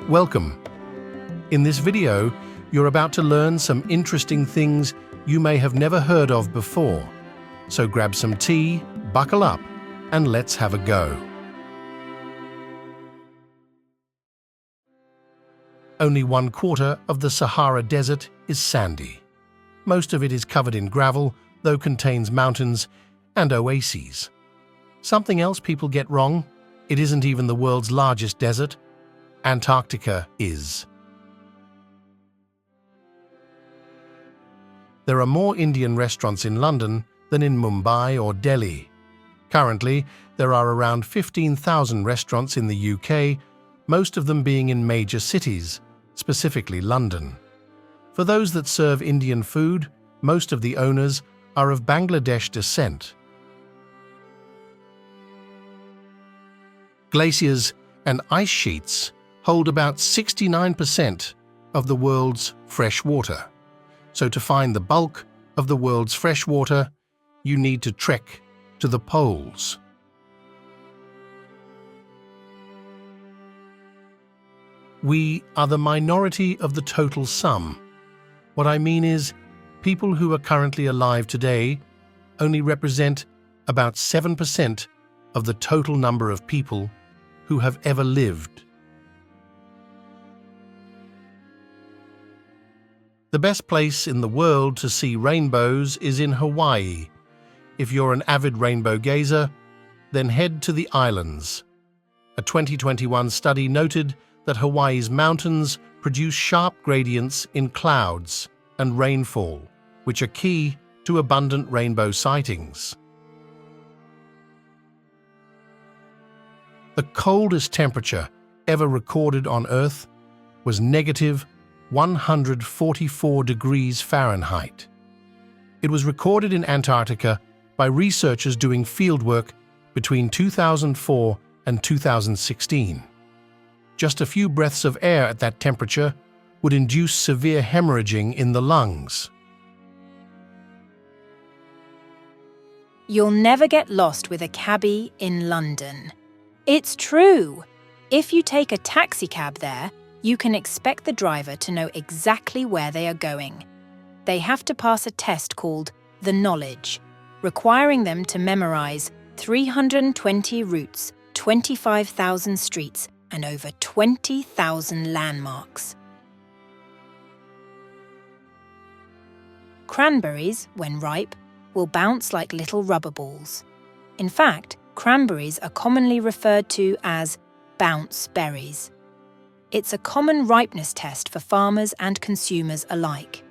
Welcome. In this video, you're about to learn some interesting things you may have never heard of before. So grab some tea, buckle up, and let's have a go. Only 1/4 of the Sahara Desert is sandy. Most of it is covered in gravel, though contains mountains and oases. Something else people get wrong: it isn't even the world's largest desert. Antarctica is. There are more Indian restaurants in London than in Mumbai or Delhi. Currently, there are around 15,000 restaurants in the UK, most of them being in major cities, specifically London. For those that serve Indian food, most of the owners are of Bangladesh descent. Glaciers and ice sheets hold about 69% of the world's fresh water. So to find the bulk of the world's fresh water, you need to trek to the poles. We are the minority of the total sum. What I mean is, people who are currently alive today only represent about 7% of the total number of people who have ever lived. The best place in the world to see rainbows is in Hawaii. If you're an avid rainbow gazer, then head to the islands. A 2021 study noted that Hawaii's mountains produce sharp gradients in clouds and rainfall, which are key to abundant rainbow sightings. The coldest temperature ever recorded on Earth was negative 144 degrees Fahrenheit. It was recorded in Antarctica by researchers doing fieldwork between 2004 and 2016. Just a few breaths of air at that temperature would induce severe hemorrhaging in the lungs. You'll never get lost with a cabbie in London. It's true! If you take a taxi cab there, you can expect the driver to know exactly where they are going. They have to pass a test called the Knowledge, requiring them to memorize 320 routes, 25,000 streets, and over 20,000 landmarks. Cranberries, when ripe, will bounce like little rubber balls. In fact, cranberries are commonly referred to as bounce berries. It's a common ripeness test for farmers and consumers alike.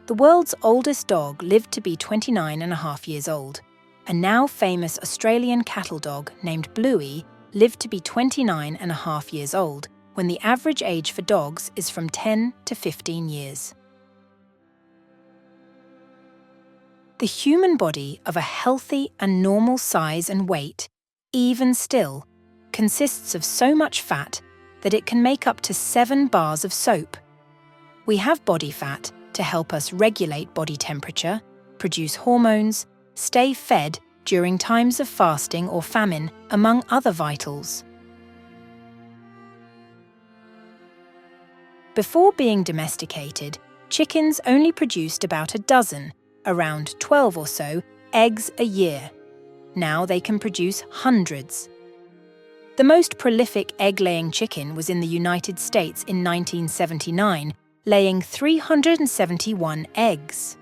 The world's oldest dog lived to be 29.5 years old. A now famous Australian cattle dog named Bluey lived to be 29.5 years old, when the average age for dogs is from 10 to 15 years. The human body of a healthy and normal size and weight, even still, consists of so much fat that it can make up to 7 bars of soap. We have body fat to help us regulate body temperature, produce hormones, stay fed during times of fasting or famine, among other vitals. Before being domesticated, chickens only produced about a dozen, around 12 or so, eggs a year. Now they can produce hundreds. The most prolific egg-laying chicken was in the United States in 1979, laying 371 eggs.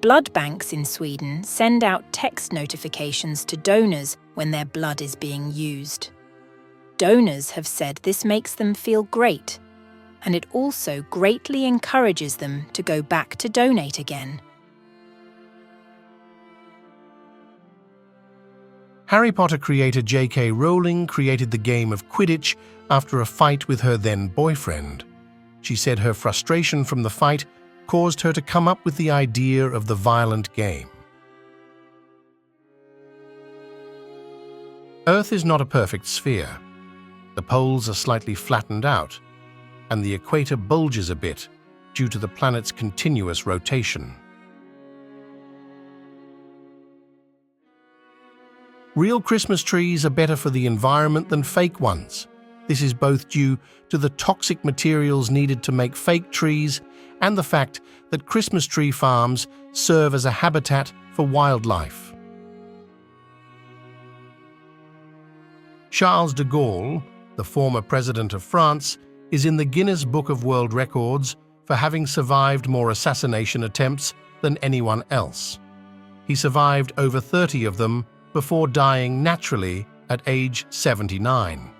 Blood banks in Sweden send out text notifications to donors when their blood is being used. Donors have said this makes them feel great, and it also greatly encourages them to go back to donate again. Harry Potter creator J.K. Rowling created the game of Quidditch after a fight with her then-boyfriend. She said her frustration from the fight caused her to come up with the idea of the violent game. Earth is not a perfect sphere. The poles are slightly flattened out, and the equator bulges a bit due to the planet's continuous rotation. Real Christmas trees are better for the environment than fake ones. This is both due to the toxic materials needed to make fake trees and the fact that Christmas tree farms serve as a habitat for wildlife. Charles de Gaulle, the former president of France, is in the Guinness Book of World Records for having survived more assassination attempts than anyone else. He survived over 30 of them before dying naturally at age 79.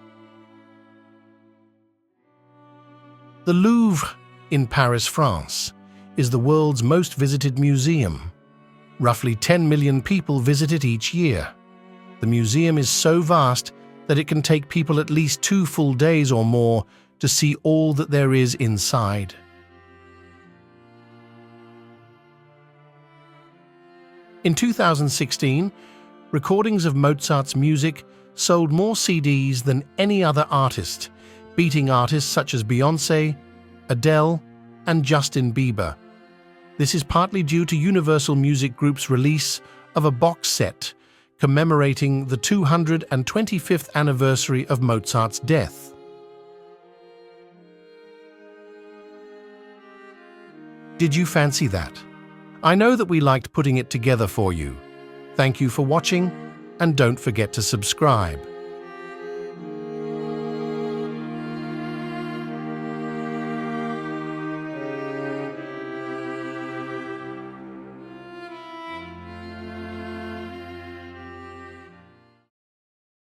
The Louvre in Paris, France, is the world's most visited museum. Roughly 10 million people visit it each year. The museum is so vast that it can take people at least 2 full days or more to see all that there is inside. In 2016, recordings of Mozart's music sold more CDs than any other artist, beating artists such as Beyoncé, Adele, and Justin Bieber. This is partly due to Universal Music Group's release of a box set commemorating the 225th anniversary of Mozart's death. Did you fancy that? I know that we liked putting it together for you. Thank you for watching, and don't forget to subscribe.